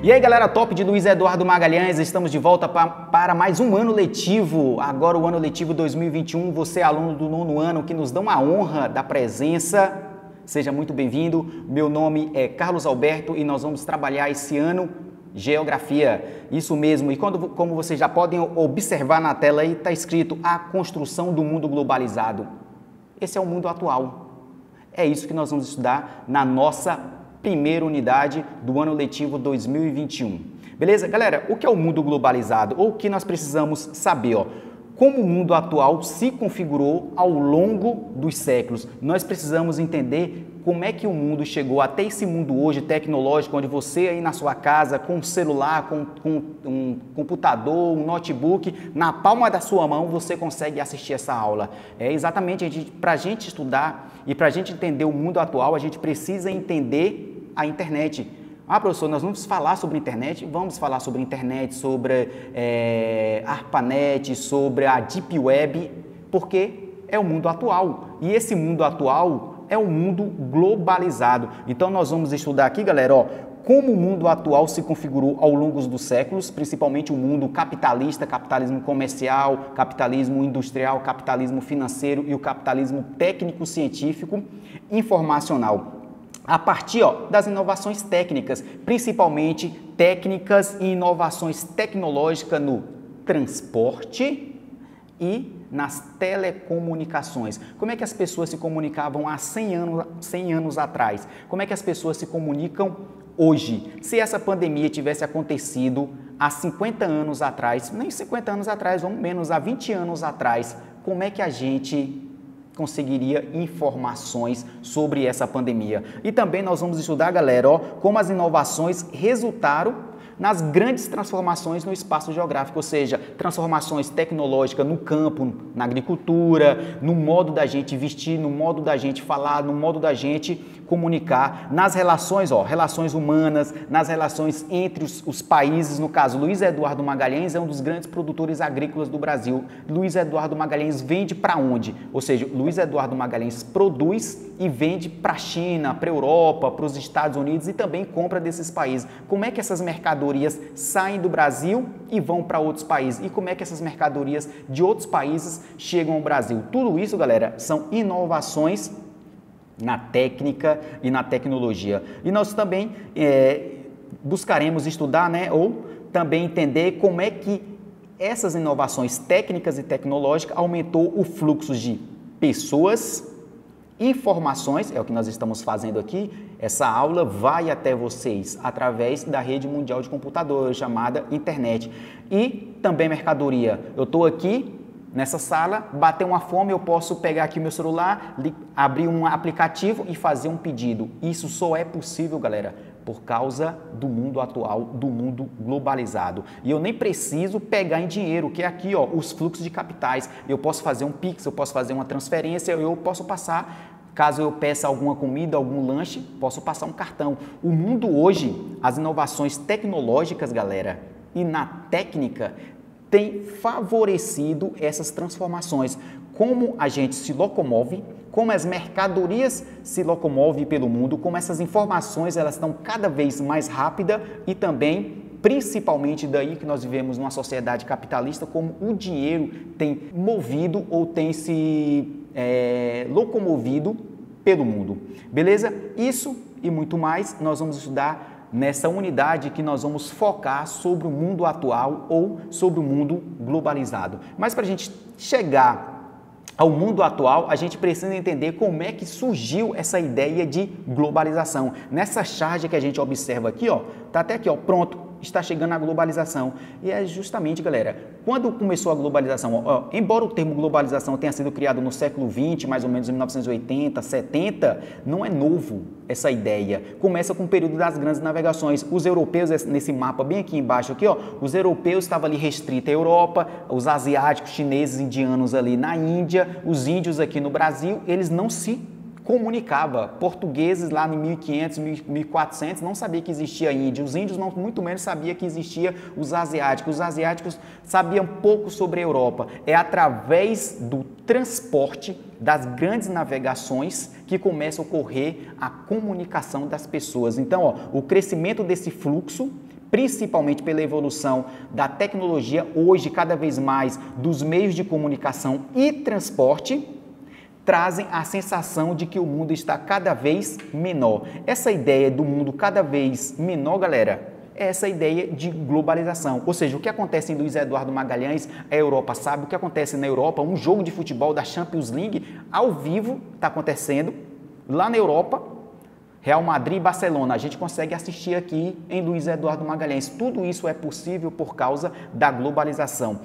E aí galera, top de Luiz Eduardo Magalhães, estamos de volta para mais um ano letivo, agora o ano letivo 2021, você é aluno do 9º ano que nos dão a honra da presença, seja muito bem-vindo, meu nome é Carlos Alberto e nós vamos trabalhar esse ano Geografia, isso mesmo, e como vocês já podem observar na tela aí, está escrito a construção do mundo globalizado, esse é o mundo atual, é isso que nós vamos estudar na nossa primeira unidade do ano letivo 2021. Beleza? Galera, o que é o mundo globalizado? Ou o que nós precisamos saber? Como o mundo atual se configurou ao longo dos séculos. Nós precisamos entender como é que o mundo chegou até esse mundo hoje tecnológico, onde você aí na sua casa, com um celular, com um computador, um notebook, na palma da sua mão, você consegue assistir essa aula. É exatamente, para a gente estudar e para a gente entender o mundo atual, a gente precisa entender a internet. Ah, professor, nós vamos falar sobre internet? Vamos falar sobre internet, sobre ARPANET, sobre a Deep Web, porque é o mundo atual. E esse mundo atual é um mundo globalizado. Então, nós vamos estudar aqui, galera, como o mundo atual se configurou ao longo dos séculos, principalmente o mundo capitalista, capitalismo comercial, capitalismo industrial, capitalismo financeiro e o capitalismo técnico-científico informacional. A partir das inovações técnicas, principalmente técnicas e inovações tecnológicas no transporte e nas telecomunicações. Como é que as pessoas se comunicavam há 100 anos atrás? Como é que as pessoas se comunicam hoje? Se essa pandemia tivesse acontecido há 50 anos atrás, nem 50 anos atrás, vamos menos, há 20 anos atrás, como é que a gente conseguiria informações sobre essa pandemia? E também nós vamos estudar, galera, como as inovações resultaram nas grandes transformações no espaço geográfico, ou seja, transformações tecnológicas no campo, na agricultura, no modo da gente vestir, no modo da gente falar, no modo da gente comunicar, nas relações, relações humanas, nas relações entre os países. No caso, Luiz Eduardo Magalhães é um dos grandes produtores agrícolas do Brasil. Luiz Eduardo Magalhães vende para onde? Ou seja, Luiz Eduardo Magalhães produz e vende para a China, para a Europa, para os Estados Unidos e também compra desses países. Como é que essas mercadorias saem do Brasil e vão para outros países? E como é que essas mercadorias de outros países chegam ao Brasil? Tudo isso, galera, são inovações na técnica e na tecnologia. E nós também buscaremos estudar, ou também entender como é que essas inovações técnicas e tecnológicas aumentou o fluxo de pessoas, informações, é o que nós estamos fazendo aqui. Essa aula vai até vocês através da rede mundial de computadores, chamada internet. E também mercadoria. Eu estou aqui nessa sala, bater uma fome, eu posso pegar aqui meu celular, abrir um aplicativo e fazer um pedido. Isso só é possível, galera, por causa do mundo atual, do mundo globalizado. E eu nem preciso pegar em dinheiro, que é aqui, os fluxos de capitais. Eu posso fazer um Pix, eu posso fazer uma transferência, eu posso passar. Caso eu peça alguma comida, algum lanche, posso passar um cartão. O mundo hoje, as inovações tecnológicas, galera, e na técnica, tem favorecido essas transformações. Como a gente se locomove, como as mercadorias se locomovem pelo mundo, como essas informações elas estão cada vez mais rápidas e também, principalmente daí que nós vivemos numa sociedade capitalista, como o dinheiro tem movido ou tem se locomovido pelo mundo. Beleza? Isso e muito mais nós vamos estudar nessa unidade que nós vamos focar sobre o mundo atual ou sobre o mundo globalizado. Mas para a gente chegar ao mundo atual, a gente precisa entender como é que surgiu essa ideia de globalização. Nessa charge que a gente observa aqui, tá até aqui, pronto, está chegando a globalização. E é justamente, galera, quando começou a globalização, embora o termo globalização tenha sido criado no século XX, mais ou menos em 1980, 70, não é novo essa ideia. Começa com o período das grandes navegações. Os europeus, nesse mapa bem aqui embaixo, aqui, os europeus estavam ali restritos à Europa, os asiáticos, chineses, indianos ali na Índia, os índios aqui no Brasil, eles não se comunicava. Portugueses lá em 1500, 1400 não sabia que existia índio. Os índios muito menos sabiam que existia os asiáticos. Os asiáticos sabiam pouco sobre a Europa. É através do transporte, das grandes navegações, que começa a ocorrer a comunicação das pessoas. Então, o crescimento desse fluxo principalmente pela evolução da tecnologia, hoje cada vez mais dos meios de comunicação e transporte, trazem a sensação de que o mundo está cada vez menor. Essa ideia do mundo cada vez menor, galera, é essa ideia de globalização. Ou seja, o que acontece em Luiz Eduardo Magalhães, a Europa sabe, o que acontece na Europa, um jogo de futebol da Champions League, ao vivo, está acontecendo lá na Europa, Real Madrid e Barcelona, a gente consegue assistir aqui em Luiz Eduardo Magalhães. Tudo isso é possível por causa da globalização.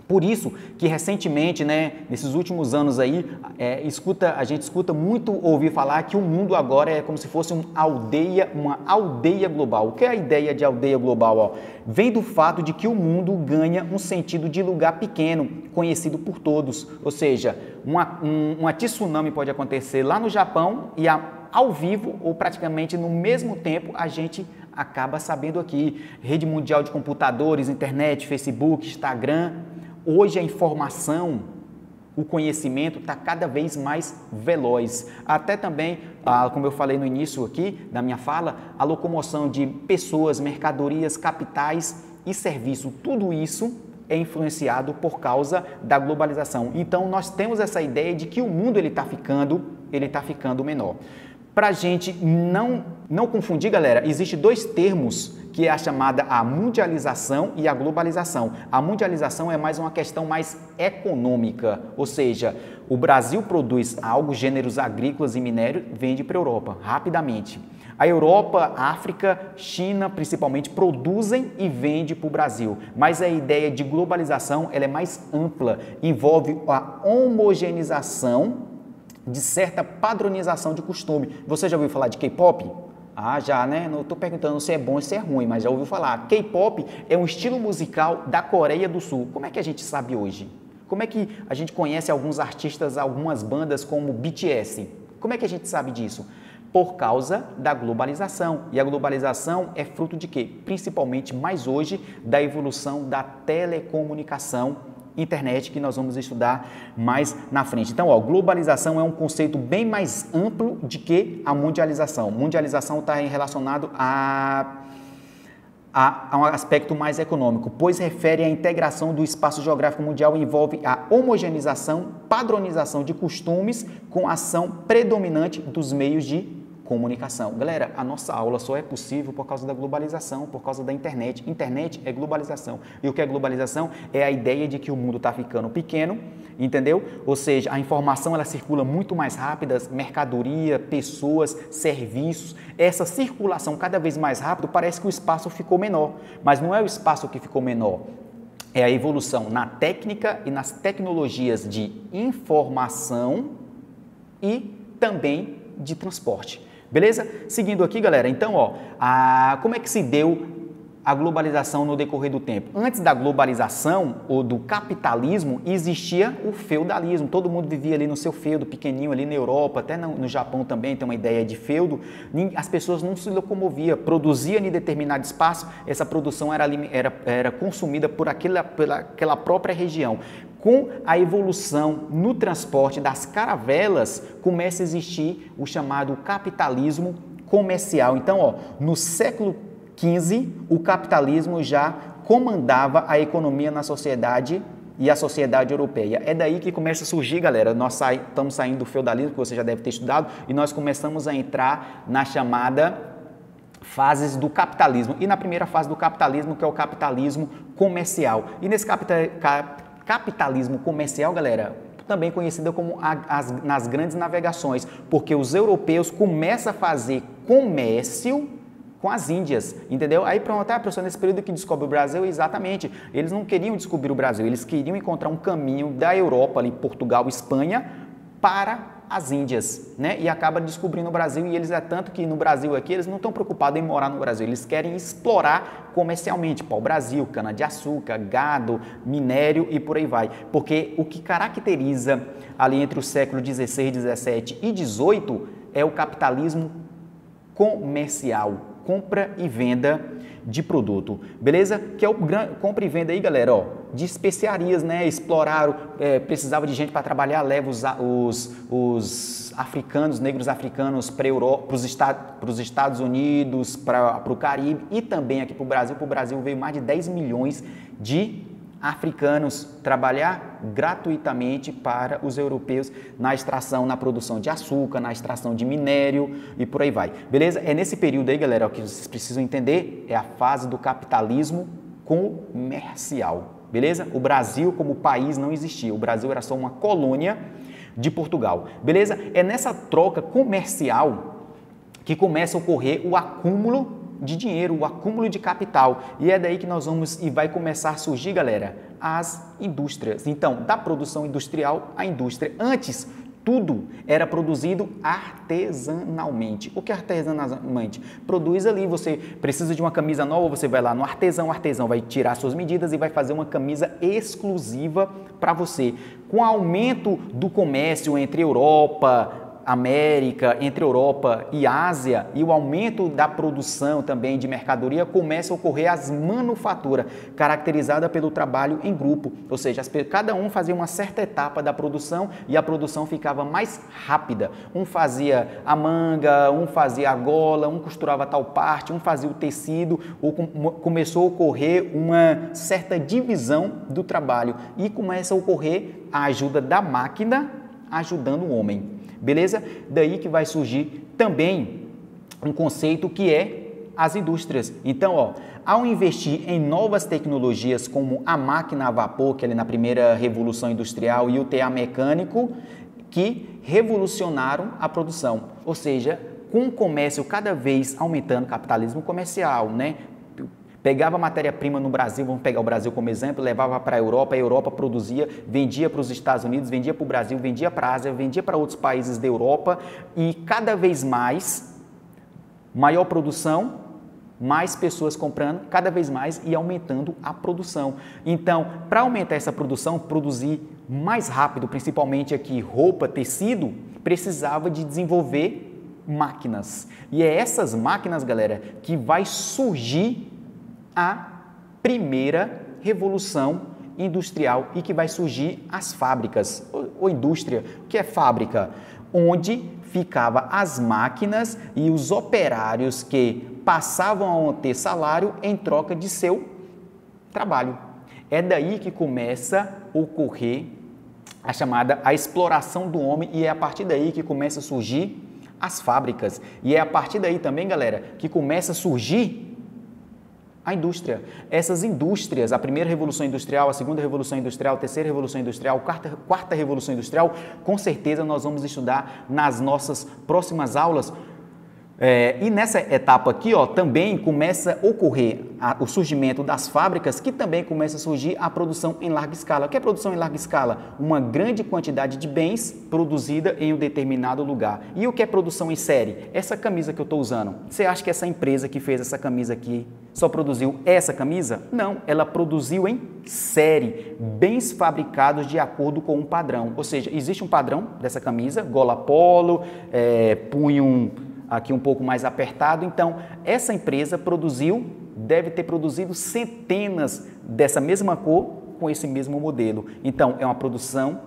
Por isso que recentemente, nesses últimos anos aí, a gente escuta muito ouvir falar que o mundo agora é como se fosse uma aldeia global. O que é a ideia de aldeia global? Vem do fato de que o mundo ganha um sentido de lugar pequeno, conhecido por todos. Ou seja, uma tsunami pode acontecer lá no Japão e ao vivo ou praticamente no mesmo tempo a gente acaba sabendo aqui. Rede mundial de computadores, internet, Facebook, Instagram. Hoje a informação, o conhecimento está cada vez mais veloz. Até também, como eu falei no início aqui da minha fala, a locomoção de pessoas, mercadorias, capitais e serviços, tudo isso é influenciado por causa da globalização. Então nós temos essa ideia de que o mundo ele está ficando menor. Para a gente não confundir, galera, existem dois termos que é a chamada a mundialização e a globalização. A mundialização é mais uma questão mais econômica, ou seja, o Brasil produz algo, gêneros agrícolas e minério, vende para a Europa rapidamente. A Europa, África, China, principalmente, produzem e vendem para o Brasil. Mas a ideia de globalização ela é mais ampla, envolve a homogeneização de certa padronização de costume. Você já ouviu falar de K-pop? Já, né? Não estou perguntando se é bom ou se é ruim, mas já ouviu falar. K-pop é um estilo musical da Coreia do Sul. Como é que a gente sabe hoje? Como é que a gente conhece alguns artistas, algumas bandas como BTS? Como é que a gente sabe disso? Por causa da globalização. E a globalização é fruto de quê? Principalmente, mais hoje, da evolução da telecomunicação, internet, que nós vamos estudar mais na frente. Então, globalização é um conceito bem mais amplo de que a mundialização. Mundialização está relacionado a um aspecto mais econômico, pois refere à integração do espaço geográfico mundial e envolve a homogeneização, padronização de costumes com ação predominante dos meios de comunicação. Galera, a nossa aula só é possível por causa da globalização, por causa da internet. Internet é globalização. E o que é globalização? É a ideia de que o mundo está ficando pequeno, entendeu? Ou seja, a informação ela circula muito mais rápida, mercadoria, pessoas, serviços. Essa circulação cada vez mais rápido parece que o espaço ficou menor, mas não é o espaço que ficou menor. É a evolução na técnica e nas tecnologias de informação e também de transporte. Beleza? Seguindo aqui, galera, então, como é que se deu a globalização no decorrer do tempo? Antes da globalização ou do capitalismo, existia o feudalismo. Todo mundo vivia ali no seu feudo pequenininho ali na Europa, até no Japão também tem uma ideia de feudo. As pessoas não se locomoviam, produziam em determinado espaço, essa produção era consumida por aquela própria região. Com a evolução no transporte das caravelas, começa a existir o chamado capitalismo comercial. Então, no século XV, o capitalismo já comandava a economia na sociedade e a sociedade europeia. É daí que começa a surgir, galera, nós estamos saindo do feudalismo, que você já deve ter estudado, e nós começamos a entrar na chamada fases do capitalismo. E na primeira fase do capitalismo, que é o capitalismo comercial. E nesse capitalismo comercial, galera, também conhecida como nas grandes navegações, porque os europeus começam a fazer comércio com as Índias, entendeu? Aí pronto, professor, nesse período que descobre o Brasil, exatamente, eles não queriam descobrir o Brasil, eles queriam encontrar um caminho da Europa, ali, Portugal, Espanha, para as Índias, né? E acaba descobrindo o Brasil, e eles tanto que no Brasil aqui, eles não estão preocupados em morar no Brasil, eles querem explorar comercialmente, o Brasil, cana-de-açúcar, gado, minério e por aí vai. Porque o que caracteriza ali entre o século XVI, XVII e XVIII é o capitalismo comercial. compra e venda de produto, beleza? Que é o compra e venda aí, galera, ó, de especiarias, né? Exploraram, precisava de gente para trabalhar, leva os africanos, negros africanos para os Estados Unidos, para o Caribe e também aqui para o Brasil. Para o Brasil veio mais de 10 milhões de africanos trabalhar gratuitamente para os europeus na extração, na produção de açúcar, na extração de minério e por aí vai. Beleza? É nesse período aí, galera, que vocês precisam entender, é a fase do capitalismo comercial. Beleza? O Brasil como país não existia. O Brasil era só uma colônia de Portugal. Beleza? É nessa troca comercial que começa a ocorrer o acúmulo de dinheiro, o acúmulo de capital. E é daí que nós vamos e vai começar a surgir, galera, as indústrias. Então, da produção industrial à indústria. Antes, tudo era produzido artesanalmente. O que é artesanalmente? Produz ali, você precisa de uma camisa nova, você vai lá no artesão, o artesão vai tirar suas medidas e vai fazer uma camisa exclusiva para você. Com o aumento do comércio entre Europa, América, entre Europa e Ásia, e o aumento da produção também de mercadoria, começa a ocorrer as manufaturas, caracterizada pelo trabalho em grupo, ou seja, cada um fazia uma certa etapa da produção e a produção ficava mais rápida. Um fazia a manga, um fazia a gola, um costurava tal parte, um fazia o tecido, começou a ocorrer uma certa divisão do trabalho e começa a ocorrer a ajuda da máquina ajudando o homem. Beleza? Daí que vai surgir também um conceito que é as indústrias. Então, ó, ao investir em novas tecnologias como a máquina a vapor, que é ali na primeira revolução industrial, e o tear mecânico, que revolucionaram a produção. Ou seja, com o comércio cada vez aumentando, capitalismo comercial, né? Pegava matéria-prima no Brasil, vamos pegar o Brasil como exemplo, levava para a Europa produzia, vendia para os Estados Unidos, vendia para o Brasil, vendia para a Ásia, vendia para outros países da Europa e cada vez mais, maior produção, mais pessoas comprando, cada vez mais e aumentando a produção. Então, para aumentar essa produção, produzir mais rápido, principalmente aqui roupa, tecido, precisava de desenvolver máquinas. E é essas máquinas, galera, que vai surgir a primeira revolução industrial e que vai surgir as fábricas, ou indústria, que é fábrica, onde ficava as máquinas e os operários que passavam a ter salário em troca de seu trabalho. É daí que começa a ocorrer a exploração do homem e é a partir daí que começa a surgir as fábricas. E é a partir daí também, galera, que começa a surgir a indústria. Essas indústrias, a primeira revolução industrial, a segunda revolução industrial, a terceira revolução industrial, a quarta revolução industrial, com certeza nós vamos estudar nas nossas próximas aulas. E nessa etapa aqui, ó, também começa a ocorrer o surgimento das fábricas, que também começa a surgir a produção em larga escala. O que é produção em larga escala? Uma grande quantidade de bens produzida em um determinado lugar. E o que é produção em série? Essa camisa que eu estou usando. Você acha que essa empresa que fez essa camisa aqui só produziu essa camisa? Não, ela produziu em série, bens fabricados de acordo com um padrão. Ou seja, existe um padrão dessa camisa, gola polo, punho aqui um pouco mais apertado. Então, essa empresa deve ter produzido centenas dessa mesma cor com esse mesmo modelo. Então, é uma produção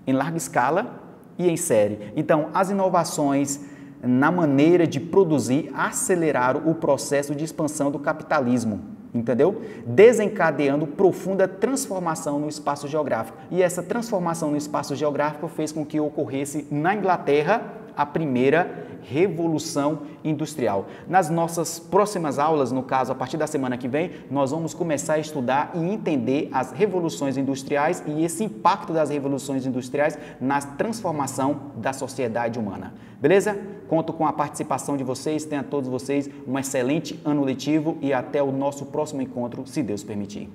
em larga escala e em série. Então, as inovações na maneira de produzir aceleraram o processo de expansão do capitalismo, entendeu? Desencadeando profunda transformação no espaço geográfico. E essa transformação no espaço geográfico fez com que ocorresse na Inglaterra a primeira revolução industrial. Nas nossas próximas aulas, no caso, a partir da semana que vem, nós vamos começar a estudar e entender as revoluções industriais e esse impacto das revoluções industriais na transformação da sociedade humana. Beleza? Conto com a participação de vocês, tenha todos vocês um excelente ano letivo e até o nosso próximo encontro, se Deus permitir.